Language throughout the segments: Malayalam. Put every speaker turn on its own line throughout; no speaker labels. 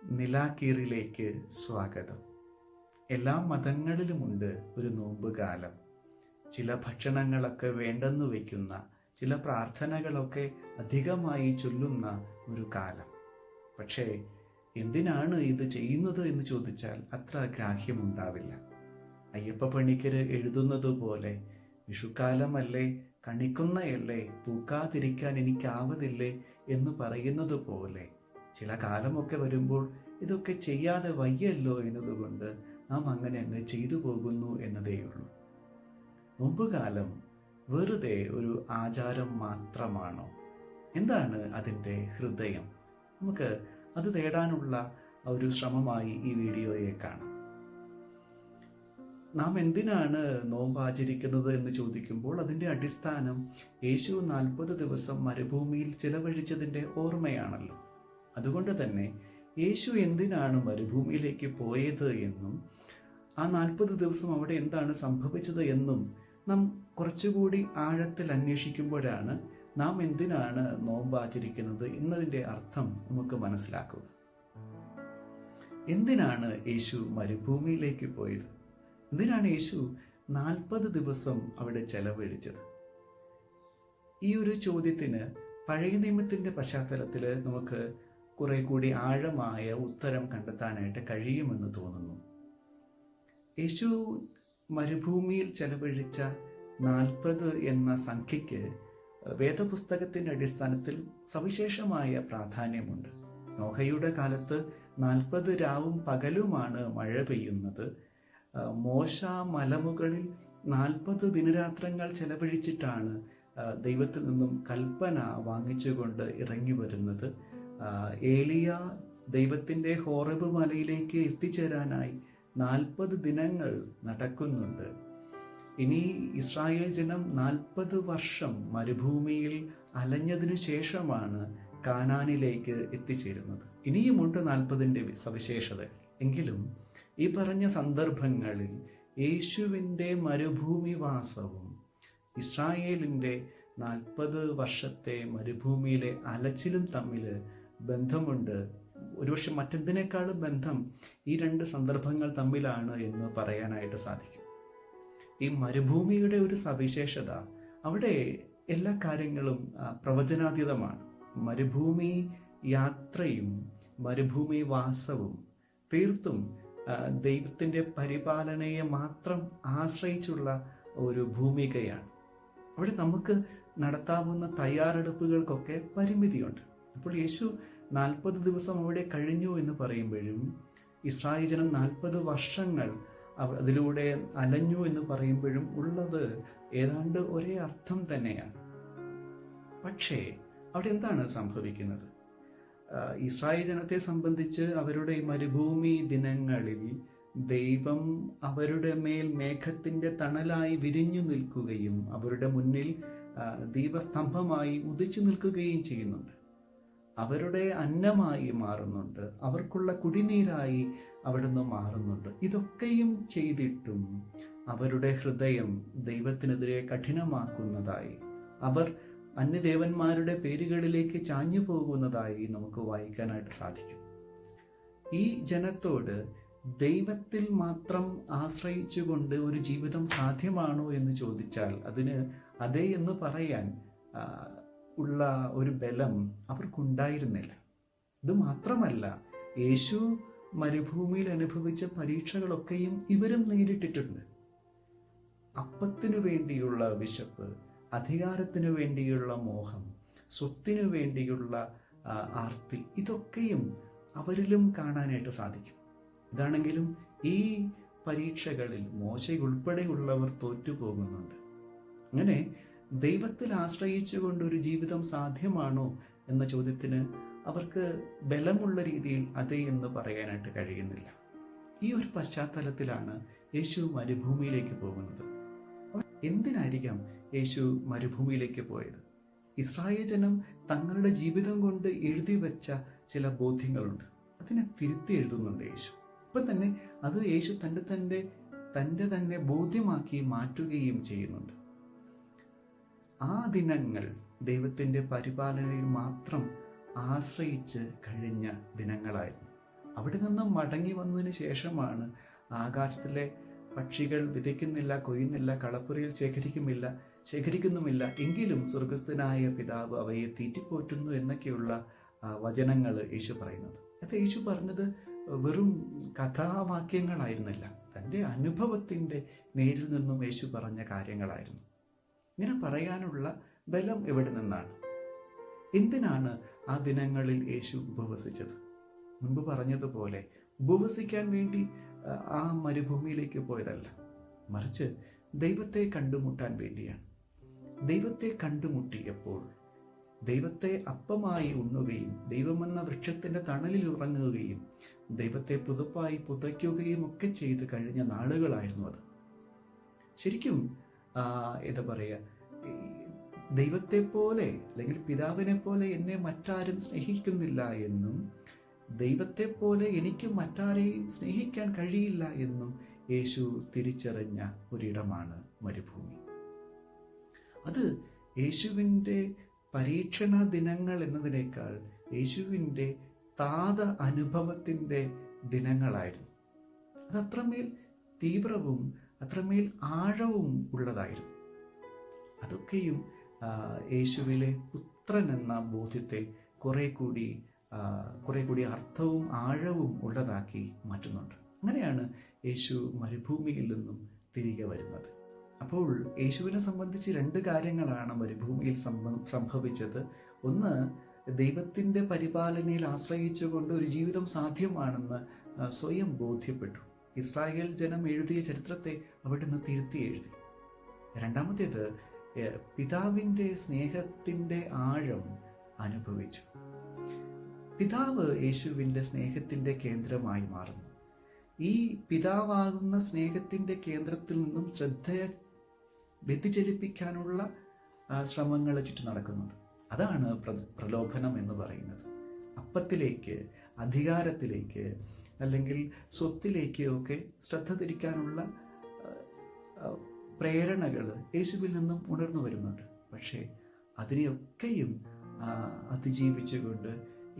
നിലാക്കീറിലേക്ക് സ്വാഗതം. എല്ലാ മതങ്ങളിലുമുണ്ട് ഒരു നോമ്പുകാലം. ചില ഭക്ഷണങ്ങളൊക്കെ വേണ്ടെന്ന് വയ്ക്കുന്ന, ചില പ്രാർത്ഥനകളൊക്കെ അധികമായി ചൊല്ലുന്ന ഒരു കാലം. പക്ഷേ എന്തിനാണ് ഇത് ചെയ്യുന്നത് എന്ന് ചോദിച്ചാൽ അത്ര ഗ്രാഹ്യമുണ്ടാവില്ല. അയ്യപ്പ പണിക്കര് എഴുതുന്നത് പോലെ, വിഷുക്കാലമല്ലേ, കണിക്കുന്നയല്ലേ, പൂക്കാതിരിക്കാൻ എനിക്കാവതില്ലേ എന്ന് പറയുന്നത് പോലെ ചില കാലമൊക്കെ വരുമ്പോൾ ഇതൊക്കെ ചെയ്യാതെ വയ്യല്ലോ എന്നതുകൊണ്ട് നാം അങ്ങനെ അങ്ങ് ചെയ്തു പോകുന്നു എന്നതേയുള്ളൂ. നോമ്പുകാലം വെറുതെ ഒരു ആചാരം മാത്രമാണോ? എന്താണ് അതിൻ്റെ ഹൃദയം? നമുക്ക് അത് തേടാനുള്ള ഒരു ശ്രമമായി ഈ വീഡിയോയെ കാണാം. നാം എന്തിനാണ് നോമ്പ് ആചരിക്കുന്നത് എന്ന് ചോദിക്കുമ്പോൾ അതിൻ്റെ അടിസ്ഥാനം യേശു 40 ദിവസം മരുഭൂമിയിൽ ചിലവഴിച്ചതിൻ്റെ ഓർമ്മയാണല്ലോ. അതുകൊണ്ട് തന്നെ യേശു എന്തിനാണ് മരുഭൂമിയിലേക്ക് പോയത് എന്നും ആ 40 ദിവസം അവിടെ എന്താണ് സംഭവിച്ചത് എന്നും നാം കുറച്ചുകൂടി ആഴത്തിൽ അന്വേഷിക്കുമ്പോഴാണ് നാം എന്തിനാണ് നോമ്പ് ആചരിക്കുന്നത് എന്നതിൻ്റെ അർത്ഥം നമുക്ക് മനസ്സിലാക്കുക. എന്തിനാണ് യേശു മരുഭൂമിയിലേക്ക് പോയത്? എന്തിനാണ് യേശു 40 ദിവസം അവിടെ ചെലവഴിച്ചത്? ഈ ഒരു ചോദ്യത്തിന് പഴയ നിയമത്തിൻ്റെ പശ്ചാത്തലത്തിൽ നമുക്ക് കുറെ കൂടി ആഴമായ ഉത്തരം കണ്ടെത്താനായിട്ട് കഴിയുമെന്ന് തോന്നുന്നു. യേശു മരുഭൂമിയിൽ ചെലവഴിച്ച 40 എന്ന സംഖ്യയ്ക്ക് വേദപുസ്തകത്തിൻ്റെ അടിസ്ഥാനത്തിൽ സവിശേഷമായ പ്രാധാന്യമുണ്ട്. നോഹയുടെ കാലത്ത് 40 രാവും പകലുമാണ് മഴ പെയ്യുന്നത്. മോശ മലമുകളിൽ 40 ദിനരാത്രങ്ങൾ ചെലവഴിച്ചിട്ടാണ് ദൈവത്തിൽ നിന്നും കൽപ്പന വാങ്ങിച്ചുകൊണ്ട് ഇറങ്ങി വരുന്നത്. ഏലിയ ദൈവത്തിൻ്റെ ഹോറബ് മലയിലേക്ക് എത്തിച്ചേരാനായി 40 ദിനങ്ങൾ നടക്കുന്നുണ്ട്. ഇനി ഇസ്രായേൽ ജനം 40 വർഷം മരുഭൂമിയിൽ അലഞ്ഞതിനു ശേഷമാണ് കാനാനിലേക്ക് എത്തിച്ചേരുന്നത്. ഇനിയുമുണ്ട് 40ൻ്റെ സവിശേഷത. എങ്കിലും ഈ പറഞ്ഞ സന്ദർഭങ്ങളിൽ യേശുവിൻ്റെ മരുഭൂമിവാസവും ഇസ്രായേലിൻ്റെ 40 വർഷത്തെ മരുഭൂമിയിലെ അലച്ചിലും തമ്മിൽ ബന്ധമുണ്ട്. ഒരുപക്ഷെ മറ്റെന്തിനേക്കാളും ബന്ധം ഈ 2 സന്ദർഭങ്ങൾ തമ്മിലാണ് എന്ന് പറയാനായിട്ട് സാധിക്കും. ഈ മരുഭൂമിയുടെ ഒരു സവിശേഷത, അവിടെ എല്ലാ കാര്യങ്ങളും പ്രവചനാതീതമാണ്. മരുഭൂമി യാത്രയും മരുഭൂമി വാസവും തീർത്തും ദൈവത്തിൻ്റെ പരിപാലനയെ മാത്രം ആശ്രയിച്ചുള്ള ഒരു ഭൂമികയാണ്. അവിടെ നമുക്ക് നടത്താവുന്ന തയ്യാറെടുപ്പുകൾക്കൊക്കെ പരിമിതിയുണ്ട്. അപ്പോൾ യേശു 40 ദിവസം അവിടെ കഴിഞ്ഞു എന്ന് പറയുമ്പോഴും ഇസ്രായേൽ ജനം 40 വർഷങ്ങൾ അതിലൂടെ അലഞ്ഞു എന്ന് പറയുമ്പോഴും ഉള്ളത് ഏതാണ്ട് ഒരേ അർത്ഥം തന്നെയാണ്. പക്ഷേ അവിടെ എന്താണ് സംഭവിക്കുന്നത്? ഇസ്രായേൽ ജനത്തെ സംബന്ധിച്ച് അവരുടെ മരുഭൂമി ദിനങ്ങളിൽ ദൈവം അവരുടെ മേൽ മേഘത്തിൻ്റെ തണലായി വിരിഞ്ഞു നിൽക്കുകയും അവരുടെ മുന്നിൽ ദീപസ്തംഭമായി ഉദിച്ചു നിൽക്കുകയും ചെയ്യുന്നുണ്ട്. അവരുടെ അന്നമായി മാറുന്നുണ്ട്, അവർക്കുള്ള കുടിനീരായി അവിടുന്ന് മാറുന്നുണ്ട്. ഇതൊക്കെയും ചെയ്തിട്ടും അവരുടെ ഹൃദയം ദൈവത്തിനെതിരെ കഠിനമാക്കുന്നതായി, അവർ അന്യദേവന്മാരുടെ പേരുകളിലേക്ക് ചാഞ്ഞു പോകുന്നതായി നമുക്ക് വായിക്കാനായിട്ട് സാധിക്കും. ഈ ജനത്തോട് ദൈവത്തിൽ മാത്രം ആശ്രയിച്ചുകൊണ്ട് ഒരു ജീവിതം സാധ്യമാണോ എന്ന് ചോദിച്ചാൽ അതിന് അതെ എന്ന് പറയാൻ ഉള്ള ഒരു ബലം അവർക്കുണ്ടായിരുന്നില്ല. ഇത് മാത്രമല്ല, യേശു മരുഭൂമിയിൽ അനുഭവിച്ച പരീക്ഷകളൊക്കെയും ഇവരും നേരിട്ടിട്ടുണ്ട്. അപ്പത്തിനു വേണ്ടിയുള്ള വിശപ്പ്, അധികാരത്തിനു വേണ്ടിയുള്ള മോഹം, സ്വത്തിനു വേണ്ടിയുള്ള ആർത്തി, ഇതൊക്കെയും അവരിലും കാണാനായിട്ട് സാധിക്കും. ഇതാണെങ്കിലും ഈ പരീക്ഷകളിൽ മോശയുൾപ്പെടെയുള്ളവർ തോറ്റുപോകുന്നുണ്ട്. അങ്ങനെ ദൈവത്തിൽ ആശ്രയിച്ചുകൊണ്ടൊരു ജീവിതം സാധ്യമാണോ എന്ന ചോദ്യത്തിന് അവർക്ക് ബലമുള്ള രീതിയിൽ അതെ എന്ന് പറയാനായിട്ട് കഴിയുന്നില്ല. ഈ ഒരു പശ്ചാത്തലത്തിലാണ് യേശു മരുഭൂമിയിലേക്ക് പോകുന്നത്. എന്തിനായിരിക്കാം യേശു മരുഭൂമിയിലേക്ക് പോയത്? ഇസ്രായേൽ ജനം തങ്ങളുടെ ജീവിതം കൊണ്ട് എഴുതി വെച്ച ചില ബോധ്യങ്ങളുണ്ട്, അതിനെ തിരുത്തി എഴുതുന്നുണ്ട് യേശു. ഇപ്പം തന്നെ അത് യേശു തൻ്റെ ബോധ്യമാക്കി മാറ്റുകയും ചെയ്യുന്നുണ്ട്. ആ ദിനങ്ങൾ ദൈവത്തിൻ്റെ പരിപാലനയിൽ മാത്രം ആശ്രയിച്ച് കഴിഞ്ഞ ദിനങ്ങളായിരുന്നു. അവിടെ നിന്നും മടങ്ങി വന്നതിന് ശേഷമാണ് ആകാശത്തിലെ പക്ഷികൾ വിതയ്ക്കുന്നില്ല, കൊയ്യുന്നില്ല, കളപ്പുരയിൽ ശേഖരിക്കുന്നുമില്ല, എങ്കിലും സ്വർഗസ്ഥനായ പിതാവ് അവയെ തീറ്റിപ്പോറ്റുന്നു എന്നൊക്കെയുള്ള വചനങ്ങൾ യേശു പറയുന്നത്. അത് യേശു പറഞ്ഞത് വെറും കഥാവാക്യങ്ങളായിരുന്നില്ല, തൻ്റെ അനുഭവത്തിൻ്റെ നേരിൽ നിന്നും യേശു പറഞ്ഞ കാര്യങ്ങളായിരുന്നു. ഇങ്ങനെ പറയാനുള്ള ബലം എവിടെ നിന്നാണ്? എന്തിനാണ് ആ ദിനങ്ങളിൽ യേശു ഉപവസിച്ചത്? മുൻപ് പറഞ്ഞതുപോലെ ഉപവസിക്കാൻ വേണ്ടി ആ മരുഭൂമിയിലേക്ക് പോയതല്ല, മറിച്ച് ദൈവത്തെ കണ്ടുമുട്ടാൻ വേണ്ടിയാണ്. ദൈവത്തെ കണ്ടുമുട്ടിയപ്പോൾ ദൈവത്തെ അപ്പമായി ഉണ്ണുകയും ദൈവമെന്ന വൃക്ഷത്തിൻ്റെ തണലിൽ ഉറങ്ങുകയും ദൈവത്തെ പുതുപ്പായി പുതയ്ക്കുകയും ഒക്കെ ചെയ്ത് കഴിഞ്ഞ നാളുകളായിരുന്നു അത്. ശരിക്കും എന്താ പറയുക, ദൈവത്തെ പോലെ അല്ലെങ്കിൽ പിതാവിനെ പോലെ എന്നെ മറ്റാരും സ്നേഹിക്കുന്നില്ല എന്നും ദൈവത്തെ പോലെ എനിക്ക് മറ്റാരെയും സ്നേഹിക്കാൻ കഴിയില്ല എന്നും യേശു തിരിച്ചറിഞ്ഞ ഒരിടമാണ് മരുഭൂമി. അത് യേശുവിൻ്റെ പരീക്ഷണ ദിനങ്ങൾ എന്നതിനേക്കാൾ യേശുവിൻ്റെ താത അനുഭവത്തിൻ്റെ ദിനങ്ങളായിരുന്നു. അത് അത്രമേൽ തീവ്രവും അത്രമേൽ ആഴവും ഉള്ളതായിരുന്നു. അതൊക്കെയും യേശുവിലെ പുത്രൻ എന്ന ബോധ്യത്തെ കുറെ കൂടി അർത്ഥവും ആഴവും ഉള്ളതാക്കി മാറ്റുന്നുണ്ട്. അങ്ങനെയാണ് യേശു മരുഭൂമിയിൽ നിന്നും തിരികെ വരുന്നത്. അപ്പോൾ യേശുവിനെ സംബന്ധിച്ച് 2 കാര്യങ്ങളാണ് മരുഭൂമിയിൽ സംഭവിച്ചത്. ഒന്ന്, ദൈവത്തിൻ്റെ പരിപാലനയിൽ ആശ്രയിച്ചുകൊണ്ട് ഒരു ജീവിതം സാധ്യമാണെന്ന് സ്വയം ബോധ്യപ്പെട്ടു. ഇസ്രായേൽ ജനം എഴുതിയ ചരിത്രത്തെ അവിടെ നിന്ന് തിരുത്തി എഴുതി. രണ്ടാമത്തേത്, പിതാവിൻ്റെ സ്നേഹത്തിൻ്റെ ആഴം അനുഭവിച്ചു. പിതാവ് യേശുവിൻ്റെ സ്നേഹത്തിൻ്റെ കേന്ദ്രമായി മാറുന്നു. ഈ പിതാവാകുന്ന സ്നേഹത്തിൻ്റെ കേന്ദ്രത്തിൽ നിന്നും ശ്രദ്ധയെ വ്യതിചലിപ്പിക്കാനുള്ള ശ്രമങ്ങൾ ചുറ്റും നടക്കുന്നുണ്ട്. അതാണ് പ്രലോഭനം എന്ന് പറയുന്നത്. അപ്പത്തിലേക്ക്, അധികാരത്തിലേക്ക്, അല്ലെങ്കിൽ സ്വത്തിലേക്ക് ഒക്കെ ശ്രദ്ധ തിരിക്കാനുള്ള പ്രേരണകൾ യേശുവിൽ നിന്നും ഉണർന്നു വരുന്നുണ്ട്. പക്ഷേ അതിനെയൊക്കെയും അതിജീവിച്ചുകൊണ്ട്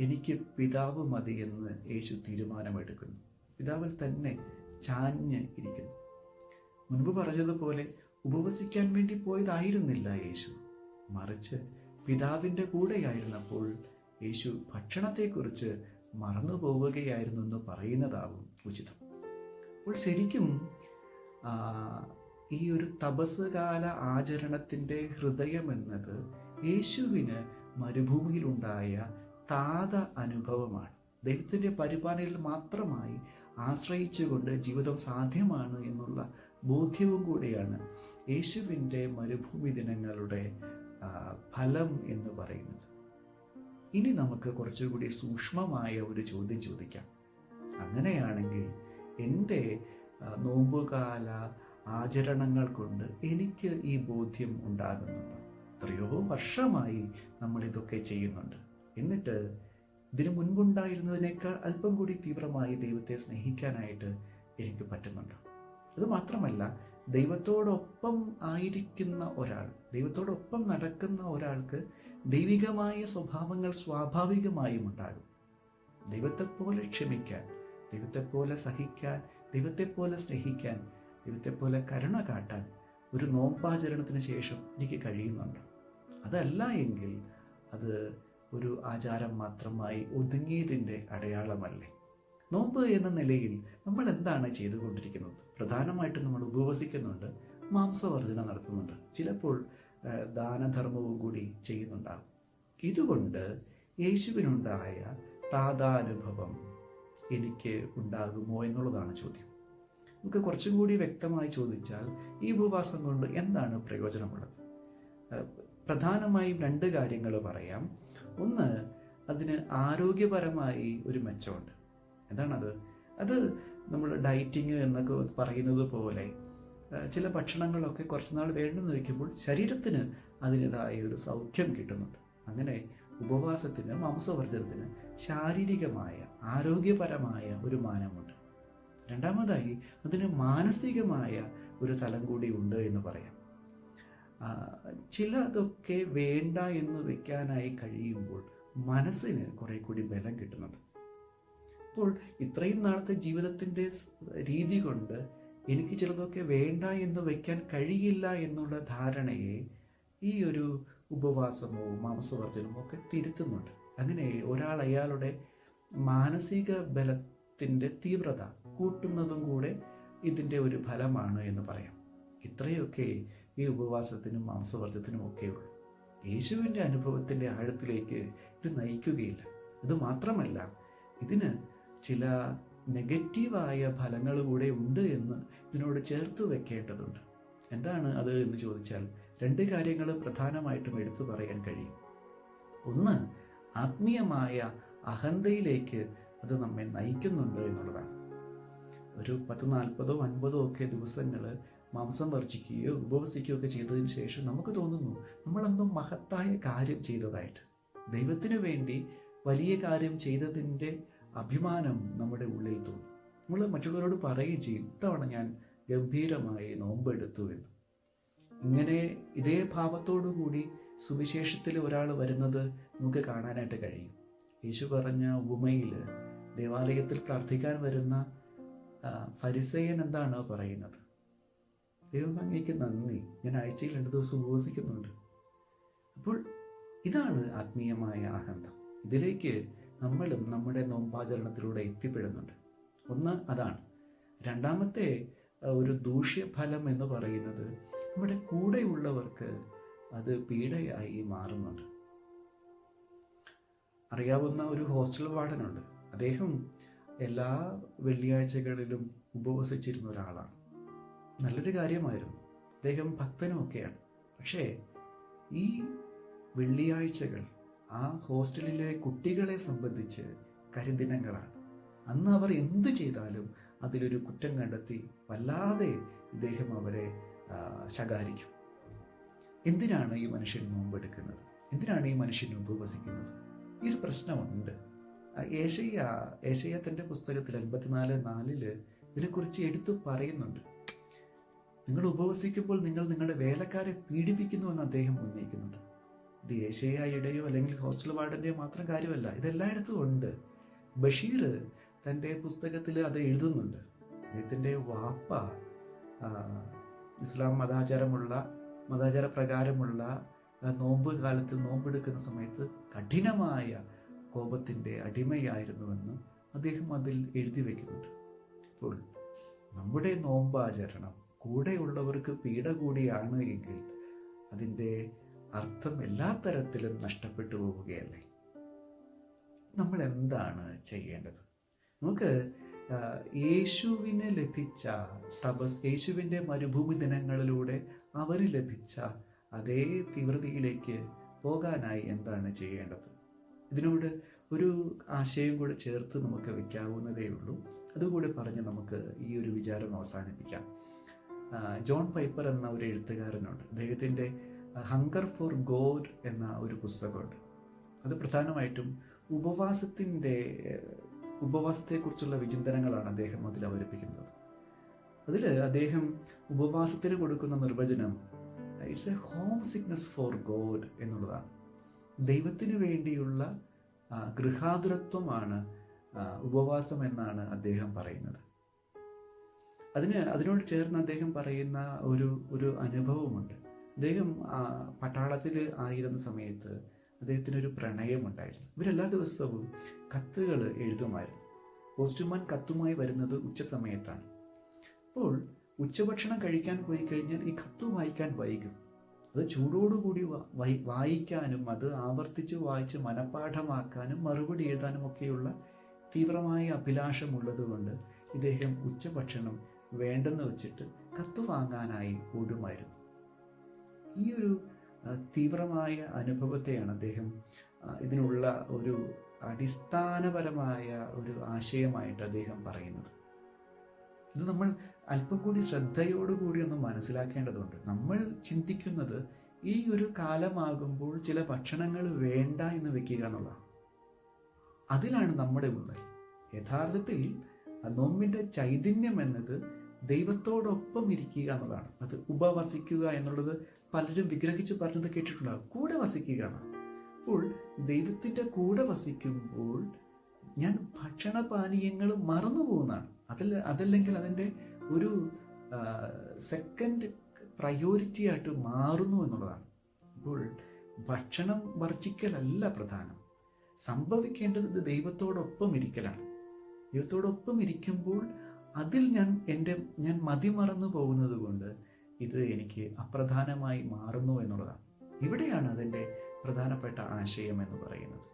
എനിക്ക് പിതാവ് മതി എന്ന് യേശു തീരുമാനമെടുക്കുന്നു. പിതാവിൽ തന്നെ ചാഞ്ഞ് ഇരിക്കുന്നു. മുൻപ് പറഞ്ഞതുപോലെ ഉപവസിക്കാൻ വേണ്ടി പോയതായിരുന്നില്ല യേശു, മറിച്ച് പിതാവിൻ്റെ കൂടെയായിരുന്നപ്പോൾ യേശു ഭക്ഷണത്തെക്കുറിച്ച് മറന്നു പോവുകയായിരുന്നു എന്ന് പറയുന്നതാവും ഉചിതം. അപ്പോൾ ശരിക്കും ഈ ഒരു തപസ് കാല ആചരണത്തിൻ്റെ ഹൃദയമെന്നത് യേശുവിന് മരുഭൂമിയിലുണ്ടായ താത അനുഭവമാണ്. ദൈവത്തിൻ്റെ പരിപാലനയിൽ മാത്രമായി ആശ്രയിച്ചുകൊണ്ട് ജീവിതം സാധ്യമാണ് എന്നുള്ള ബോധ്യവും കൂടിയാണ് യേശുവിൻ്റെ മരുഭൂമി ദിനങ്ങളുടെ ഫലം എന്ന് പറയുന്നത്. ഇനി നമുക്ക് കുറച്ചുകൂടി സൂക്ഷ്മമായ ഒരു ചോദ്യം ചോദിക്കാം. അങ്ങനെയാണെങ്കിൽ എൻ്റെ നോമ്പുകാല ആചരണങ്ങൾ കൊണ്ട് എനിക്ക് ഈ ബോധ്യം ഉണ്ടാകുന്നുണ്ട്. എത്രയോ വർഷമായി നമ്മളിതൊക്കെ ചെയ്യുന്നുണ്ട്. എന്നിട്ട് ഇതിനു മുൻപുണ്ടായിരുന്നതിനേക്കാൾ അല്പം കൂടി തീവ്രമായി ദൈവത്തെ സ്നേഹിക്കാനായിട്ട് എനിക്ക് പറ്റുന്നുണ്ട്. അതുമാത്രമല്ല, ദൈവത്തോടൊപ്പം ആയിരിക്കുന്ന ഒരാൾ, ദൈവത്തോടൊപ്പം നടക്കുന്ന ഒരാൾക്ക് ദൈവികമായ സ്വഭാവങ്ങൾ സ്വാഭാവികമായും ഉണ്ടാകും. ദൈവത്തെപ്പോലെ ക്ഷമിക്കാൻ, ദൈവത്തെപ്പോലെ സഹിക്കാൻ, ദൈവത്തെപ്പോലെ സ്നേഹിക്കാൻ, ദൈവത്തെപ്പോലെ കരുണ കാട്ടാൻ ഒരു നോമ്പാചരണത്തിന് ശേഷം എനിക്ക് കഴിയുന്നുണ്ട്. അതല്ല എങ്കിൽ അത് ഒരു ആചാരം മാത്രമായി ഒതുങ്ങിയതിൻ്റെ അടയാളമല്ലേ? നോമ്പ് എന്ന നിലയിൽ നമ്മൾ എന്താണ് ചെയ്തുകൊണ്ടിരിക്കുന്നത്? പ്രധാനമായിട്ടും നമ്മൾ ഉപവസിക്കുന്നുണ്ട്, മാംസവർജന നടത്തുന്നുണ്ട്, ചിലപ്പോൾ ദാനധർമ്മവും കൂടി ചെയ്യുന്നുണ്ടാകും. ഇതുകൊണ്ട് യേശുവിനുണ്ടായ താതാനുഭവം എനിക്ക് ഉണ്ടാകുമോ എന്നുള്ളതാണ് ചോദ്യം. നമുക്ക് കുറച്ചും കൂടി വ്യക്തമായി ചോദിച്ചാൽ, ഈ ഉപവാസം കൊണ്ട് എന്താണ് പ്രയോജനമുള്ളത്? പ്രധാനമായും 2 കാര്യങ്ങൾ പറയാം. ഒന്ന്, അതിന് ആരോഗ്യപരമായി ഒരു മെച്ചമുണ്ട്. എന്താണത്? അത് നമ്മൾ ഡയറ്റിങ് എന്നൊക്കെ പറയുന്നത് പോലെ ചില ഭക്ഷണങ്ങളൊക്കെ കുറച്ച് നാൾ വേണ്ടെന്ന് വയ്ക്കുമ്പോൾ ശരീരത്തിന് അതിൻ്റെതായ ഒരു സൗഖ്യം കിട്ടുന്നുണ്ട്. അങ്ങനെ ഉപവാസത്തിന്, മാംസവർജനത്തിന് ശാരീരികമായ ആരോഗ്യപരമായ ഒരു മാനമുണ്ട്. രണ്ടാമതായി അതിന് മാനസികമായ ഒരു തലം കൂടി ഉണ്ട് എന്ന് പറയാം. ചിലതൊക്കെ വേണ്ട എന്ന് വെക്കാനായി കഴിയുമ്പോൾ മനസ്സിന് കുറെ കൂടി ബലം കിട്ടുന്നുണ്ട്. അപ്പോൾ ഇത്രയും നാളത്തെ ജീവിതത്തിൻ്റെ രീതി കൊണ്ട് എനിക്ക് ചിലതൊക്കെ വേണ്ട എന്ന് വയ്ക്കാൻ കഴിയില്ല എന്നുള്ള ധാരണയെ ഈ ഒരു ഉപവാസമോ മാംസവർജനമോ ഒക്കെ തിരുത്തുന്നുണ്ട്. അങ്ങനെ ഒരാൾ അയാളുടെ മാനസിക ബലത്തിൻ്റെ തീവ്രത കൂട്ടുന്നതും കൂടെ ഇതിൻ്റെ ഒരു ഫലമാണ് എന്ന് പറയാം. ഇത്രയൊക്കെ ഈ ഉപവാസത്തിനും മാംസവർജത്തിനും ഒക്കെയുള്ളൂ. യേശുവിൻ്റെ അനുഭവത്തിൻ്റെ ആഴത്തിലേക്ക് ഇത് നയിക്കുകയില്ല. ഇത് മാത്രമല്ല, ഇതിന് ചില നെഗറ്റീവായ ഫലങ്ങൾ കൂടെ ഉണ്ട് എന്ന് ഇതിനോട് ചേർത്ത് വെക്കേണ്ടതുണ്ട്. എന്താണ് അത് എന്ന് ചോദിച്ചാൽ 2 കാര്യങ്ങൾ പ്രധാനമായിട്ടും എടുത്തു പറയാൻ കഴിയും. ഒന്ന്, ആത്മീയമായ അഹന്തയിലേക്ക് അത് നമ്മെ നയിക്കുന്നുണ്ട് എന്നുള്ളതാണ്. ഒരു 10-40 50 ഒക്കെ ദിവസങ്ങൾ മാംസം വർജിക്കുകയോ ഉപവസിക്കുകയോ ഒക്കെ ചെയ്തതിന് ശേഷം നമുക്ക് തോന്നുന്നു നമ്മളെന്തോ മഹത്തായ കാര്യം ചെയ്തതായിട്ട്. ദൈവത്തിന് വേണ്ടി വലിയ കാര്യം ചെയ്തതിൻ്റെ അഭിമാനം നമ്മുടെ ഉള്ളിൽ തോന്നും. നമ്മൾ മറ്റുള്ളവരോട് പറയുകയും ചെയ്യും, ഇത്തവണ ഞാൻ ഗംഭീരമായി നോമ്പെടുത്തു എന്ന്. ഇങ്ങനെ ഇതേ ഭാവത്തോടു കൂടി സുവിശേഷത്തിൽ ഒരാൾ വരുന്നത് നമുക്ക് കാണാനായിട്ട് കഴിയും. യേശു പറഞ്ഞ ഉപമയിൽ ദേവാലയത്തിൽ പ്രാർത്ഥിക്കാൻ വരുന്ന ഫരിസേയൻ എന്താണ് പറയുന്നത്? ദൈവം അങ്ങേക്ക് നന്ദി, ഞാൻ ആഴ്ചയിൽ 2 ദിവസം ഉപവസിക്കുന്നുണ്ട്. അപ്പോൾ ഇതാണ് ആത്മീയമായ അഹന്ത. ഇതിലേക്ക് നമ്മളും നമ്മുടെ നോമ്പാചരണത്തിലൂടെ എത്തിപ്പെടുന്നുണ്ട്. ഒന്ന് അതാണ്. രണ്ടാമത്തെ ഒരു ദൂഷ്യഫലം എന്ന് പറയുന്നത് നമ്മുടെ കൂടെയുള്ളവർക്ക് അത് പീഡയായി മാറുന്നുണ്ട്. അറിയാവുന്ന ഒരു ഹോസ്റ്റൽ വാർഡനുണ്ട്. അദ്ദേഹം എല്ലാ വെള്ളിയാഴ്ചകളിലും ഉപവസിച്ചിരുന്ന ഒരാളാണ്. നല്ലൊരു കാര്യമായിരുന്നു. അദ്ദേഹം ഭക്തനുമൊക്കെയാണ്. പക്ഷേ ഈ വെള്ളിയാഴ്ചകൾ ആ ഹോസ്റ്റലിലെ കുട്ടികളെ സംബന്ധിച്ച് കരിദിനങ്ങളാണ്. അന്ന് അവർ എന്തു ചെയ്താലും അതിലൊരു കുറ്റം കണ്ടെത്തി വല്ലാതെ ഇദ്ദേഹം അവരെ ശകാരിക്കും. എന്തിനാണ് ഈ മനുഷ്യൻ നോമ്പെടുക്കുന്നത്? എന്തിനാണ് ഈ മനുഷ്യൻ ഉപവസിക്കുന്നത്? ഈ ഒരു പ്രശ്നമുണ്ട്. ഏശയ്യ തൻ്റെ പുസ്തകത്തിൽ 84:4 ഇതിനെക്കുറിച്ച് എടുത്തു പറയുന്നുണ്ട്. നിങ്ങൾ ഉപവസിക്കുമ്പോൾ നിങ്ങൾ നിങ്ങളുടെ വേലക്കാരെ പീഡിപ്പിക്കുന്നുവെന്ന് അദ്ദേഹം ഉന്നയിക്കുന്നുണ്ട്. ഇത് ഏശയ്യയുടെയോ അല്ലെങ്കിൽ ഹോസ്റ്റൽ വാർഡൻ്റെയോ മാത്രം കാര്യമല്ല, ഇതെല്ലായിടത്തും ഉണ്ട്. ബഷീർ തൻ്റെ പുസ്തകത്തിൽ അത് എഴുതുന്നുണ്ട്. അദ്ദേഹത്തിൻ്റെ വാപ്പ ഇസ്ലാം മതാചാര പ്രകാരമുള്ള നോമ്പ് കാലത്ത് നോമ്പെടുക്കുന്ന സമയത്ത് കഠിനമായ കോപത്തിൻ്റെ അടിമയായിരുന്നുവെന്ന് അദ്ദേഹം അതിൽ എഴുതി വയ്ക്കുന്നുണ്ട്. അപ്പോൾ നമ്മുടെ നോമ്പാചരണം കൂടെയുള്ളവർക്ക് പീഡ കൂടിയാണ് എങ്കിൽ അതിൻ്റെ അർത്ഥം എല്ലാ തരത്തിലും നഷ്ടപ്പെട്ടു പോവുകയല്ലേ? നമ്മൾ എന്താണ് ചെയ്യേണ്ടത്? നമുക്ക് യേശുവിന് ലഭിച്ച യേശുവിൻ്റെ മരുഭൂമി ദിനങ്ങളിലൂടെ അവന് ലഭിച്ച അതേ തീവ്രതയിലേക്ക് പോകാനായി എന്താണ് ചെയ്യേണ്ടത്? ഇതിനോട് ഒരു ആശയം കൂടെ ചേർത്ത് നമുക്ക് വയ്ക്കാവുന്നതേ ഉള്ളൂ. അതുകൂടി പറഞ്ഞ് നമുക്ക് ഈ ഒരു വിചാരം അവസാനിപ്പിക്കാം. ജോൺ പൈപ്പർ എന്ന ഒരു എഴുത്തുകാരനുണ്ട്. അദ്ദേഹത്തിൻ്റെ ഹങ്കർ ഫോർ ഗോഡ് എന്ന ഒരു പുസ്തകമുണ്ട്. അത് പ്രധാനമായിട്ടും ഉപവാസത്തെക്കുറിച്ചുള്ള വിചിന്തനങ്ങളാണ് അദ്ദേഹം അതിൽ അവതരിപ്പിക്കുന്നത്. അതിൽ അദ്ദേഹം ഉപവാസത്തിന് കൊടുക്കുന്ന നിർവചനം it's A home sickness for God എന്നുള്ളതാണ്. ദൈവത്തിന് വേണ്ടിയുള്ള ഗൃഹാതുരത്വമാണ് ഉപവാസം എന്നാണ് അദ്ദേഹം പറയുന്നത്. അതിനോട് ചേർന്ന് അദ്ദേഹം പറയുന്ന ഒരു അനുഭവമുണ്ട്. അദ്ദേഹം പട്ടാളത്തിൽ ആയിരുന്ന സമയത്ത് അദ്ദേഹത്തിനൊരു പ്രണയമുണ്ടായിരുന്നു. ഇവരെല്ലാ ദിവസവും കത്തുകൾ എഴുതുമായിരുന്നു. പോസ്റ്റ്മാൻ കത്തുമായി വരുന്നത് ഉച്ച സമയത്താണ്. അപ്പോൾ ഉച്ചഭക്ഷണം കഴിക്കാൻ പോയി കഴിഞ്ഞാൽ ഈ കത്ത് വായിക്കാൻ വൈകും. അത് ചൂടോടുകൂടി വായിക്കാനും അത് ആവർത്തിച്ച് വായിച്ച് മനഃപ്പാഠമാക്കാനും മറുപടി എഴുതാനും ഒക്കെയുള്ള തീവ്രമായ അഭിലാഷമുള്ളത് കൊണ്ട് ഇദ്ദേഹം ഉച്ചഭക്ഷണം വേണ്ടെന്ന് വെച്ചിട്ട് കത്ത് വാങ്ങാനായി ഓടുമായിരുന്നു. ഈ ഒരു തീവ്രമായ അനുഭവത്തെയാണ് അദ്ദേഹം ഇതിനുള്ള ഒരു അടിസ്ഥാനപരമായ ഒരു ആശയമായിട്ട് അദ്ദേഹം പറയുന്നത്. ഇത് നമ്മൾ അല്പം കൂടി ശ്രദ്ധയോടുകൂടി ഒന്ന് മനസ്സിലാക്കേണ്ടതുണ്ട്. നമ്മൾ ചിന്തിക്കുന്നത് ഈ ഒരു കാലമാകുമ്പോൾ ചില ഭക്ഷണങ്ങൾ വേണ്ട എന്ന് വെക്കുക എന്നുള്ളതാണ്. അതിലാണ് നമ്മുടെ ഊന്നൽ. യഥാർത്ഥത്തിൽ നോമ്പിൻ്റെ ചൈതന്യം എന്നത് ദൈവത്തോടൊപ്പം ഇരിക്കുക എന്നുള്ളതാണ്. അത് ഉപവസിക്കുക എന്നുള്ളത് പലരും വിഗ്രഹിച്ച് പറഞ്ഞത് കേട്ടിട്ടുണ്ടാകും. കൂടെ വസിക്കുകയാണ്. അപ്പോൾ ദൈവത്തിൻ്റെ കൂടെ വസിക്കുമ്പോൾ ഞാൻ ഭക്ഷണപാനീയങ്ങൾ മറന്നു പോകുന്നതാണ്. അതല്ലെങ്കിൽ അതിൻ്റെ ഒരു സെക്കൻഡ് പ്രയോറിറ്റി ആയിട്ട് മാറുന്നു എന്നുള്ളതാണ്. അപ്പോൾ ഭക്ഷണം വർജിക്കലല്ല പ്രധാനം. സംഭവിക്കേണ്ടത് ദൈവത്തോടൊപ്പം ഇരിക്കലാണ്. ദൈവത്തോടൊപ്പം ഇരിക്കുമ്പോൾ അതിൽ ഞാൻ മതിമറന്നു പോകുന്നത് കൊണ്ട് ഇത് എനിക്ക് അപ്രധാനമായി മാറുന്നു എന്നുള്ളതാണ്. ഇവിടെയാണ് അതിൻ്റെ പ്രധാനപ്പെട്ട ആശയം എന്ന് പറയുന്നത്.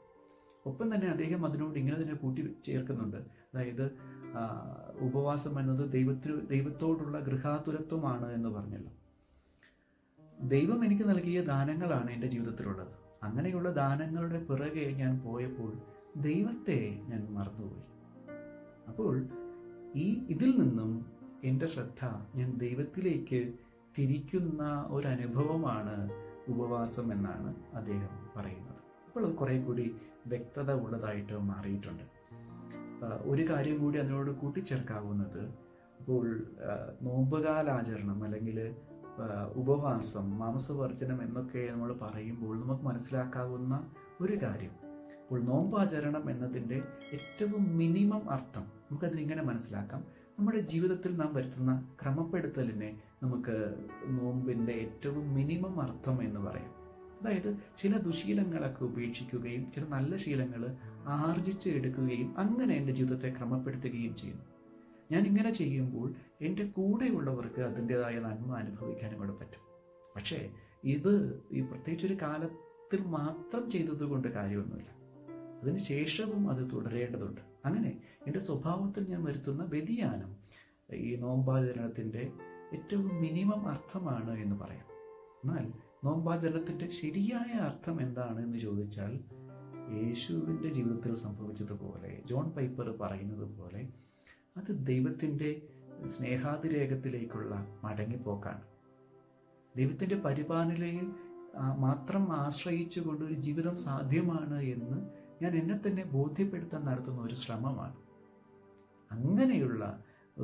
ഒപ്പം തന്നെ അദ്ദേഹം അതിനോട് ഇങ്ങനെ തന്നെ കൂട്ടി ചേർക്കുന്നുണ്ട്. അതായത് ഉപവാസം എന്നത് ദൈവത്തോടുള്ള ഗൃഹാതുരത്വമാണ് എന്ന് പറഞ്ഞല്ലോ. ദൈവം എനിക്ക് നൽകിയ ദാനങ്ങളാണ് എൻ്റെ ജീവിതത്തിലുള്ളത്. അങ്ങനെയുള്ള ദാനങ്ങളുടെ പിറകെ ഞാൻ പോയപ്പോൾ ദൈവത്തെ ഞാൻ മറന്നുപോയി. അപ്പോൾ ഇതിൽ നിന്നും എൻ്റെ ശ്രദ്ധ ഞാൻ ദൈവത്തിലേക്ക് തിരിക്കുന്ന ഒരനുഭവമാണ് ഉപവാസം എന്നാണ് അദ്ദേഹം പറയുന്നത്. അപ്പോൾ അത് കുറേ കൂടി വ്യക്തത ഉള്ളതായിട്ട് മാറിയിട്ടുണ്ട്. ഒരു കാര്യം കൂടി അതിനോട് കൂട്ടിച്ചേർക്കാവുന്നത്, ഇപ്പോൾ നോമ്പുകാലാചരണം അല്ലെങ്കിൽ ഉപവാസം, മാംസവർജനം എന്നൊക്കെ നമ്മൾ പറയുമ്പോൾ നമുക്ക് മനസ്സിലാക്കാവുന്ന ഒരു കാര്യം, ഇപ്പോൾ നോമ്പാചരണം എന്നതിൻ്റെ ഏറ്റവും മിനിമം അർത്ഥം നമുക്കതിനിങ്ങനെ മനസ്സിലാക്കാം. നമ്മുടെ ജീവിതത്തിൽ നാം വരുത്തുന്ന ക്രമപ്പെടുത്തലിനെ നമുക്ക് നോമ്പിൻ്റെ ഏറ്റവും മിനിമം അർത്ഥം എന്ന് പറയാം. അതായത് ചില ദുശീലങ്ങളൊക്കെ ഉപേക്ഷിക്കുകയും ചില നല്ല ശീലങ്ങൾ ആർജിച്ച് എടുക്കുകയും അങ്ങനെ എൻ്റെ ജീവിതത്തെ ക്രമപ്പെടുത്തുകയും ചെയ്യുന്നു. ഞാൻ ഇങ്ങനെ ചെയ്യുമ്പോൾ എൻ്റെ കൂടെയുള്ളവർക്ക് അതിൻ്റെതായ നന്മ അനുഭവിക്കാനും കൂടെ പറ്റും. പക്ഷേ ഈ പ്രത്യേകിച്ചൊരു കാലത്തിൽ മാത്രം ചെയ്തതുകൊണ്ട് കാര്യമൊന്നുമില്ല. അതിന് ശേഷവും അത് തുടരേണ്ടതുണ്ട്. അങ്ങനെ എൻ്റെ സ്വഭാവത്തിൽ ഞാൻ വരുത്തുന്ന വ്യതിയാനം ഈ നോമ്പാചരണത്തിൻ്റെ ഏറ്റവും മിനിമം അർത്ഥമാണ് എന്ന് പറയാം. എന്നാൽ നോമ്പാചരണത്തിൻ്റെ ശരിയായ അർത്ഥം എന്താണ് എന്ന് ചോദിച്ചാൽ, യേശുവിൻ്റെ ജീവിതത്തിൽ സംഭവിച്ചതുപോലെ, ജോൺ പൈപ്പർ പറയുന്നത് പോലെ, അത് ദൈവത്തിൻ്റെ സ്നേഹാതിരേകത്തിലേക്കുള്ള മടങ്ങിപ്പോക്കാണ്. ദൈവത്തിൻ്റെ പരിപാലനയിൽ മാത്രം ആശ്രയിച്ചുകൊണ്ട് ഒരു ജീവിതം സാധ്യമാണ് എന്ന് ഞാൻ എന്നെ തന്നെ ബോധ്യപ്പെടുത്താൻ നടത്തുന്ന ഒരു ശ്രമമാണ്. അങ്ങനെയുള്ള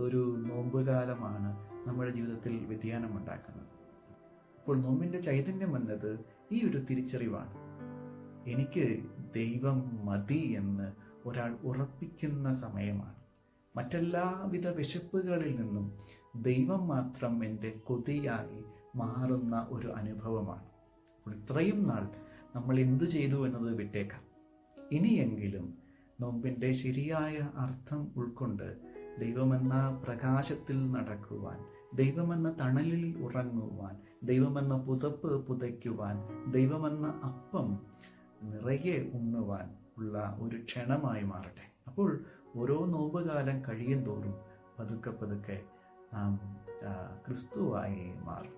ഒരു നോമ്പുകാലമാണ് നമ്മുടെ ജീവിതത്തിൽ വ്യതിയാനമുണ്ടാക്കുന്നത്. അപ്പോൾ നോമ്പിൻ്റെ ചൈതന്യം എന്നത് ഈ ഒരു തിരിച്ചറിവാണ്. എനിക്ക് ദൈവം മതി എന്ന് ഒരാൾ ഉറപ്പിക്കുന്ന സമയമാണ്. മറ്റെല്ലാവിധ വിശപ്പുകളിൽ നിന്നും ദൈവം മാത്രം എൻ്റെ കൊതിയായി മാറുന്ന ഒരു അനുഭവമാണ്. അപ്പോൾ ഇത്രയും നാൾ നമ്മൾ എന്തു ചെയ്തു എന്നത് വിട്ടേക്കാം. ഇനിയെങ്കിലും നോമ്പിൻ്റെ ശരിയായ അർത്ഥം ഉൾക്കൊണ്ട് ദൈവമെന്ന പ്രകാശത്തിൽ നടക്കുവാൻ, ദൈവമെന്ന തണലിൽ ഉറങ്ങുവാൻ, ദൈവമെന്ന പുതപ്പ് പുതയ്ക്കുവാൻ, ദൈവമെന്ന അപ്പം നിറയെ ഉണ്ണുവാൻ ഉള്ള ഒരു ക്ഷണമായി മാറട്ടെ. അപ്പോൾ ഓരോ നോമ്പുകാലം കഴിയും തോറും പതുക്കെ നാം ക്രിസ്തുവായി മാറും.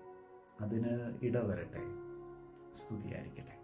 അതിന് ഇടവരട്ടെ. സ്തുതിയായിരിക്കട്ടെ.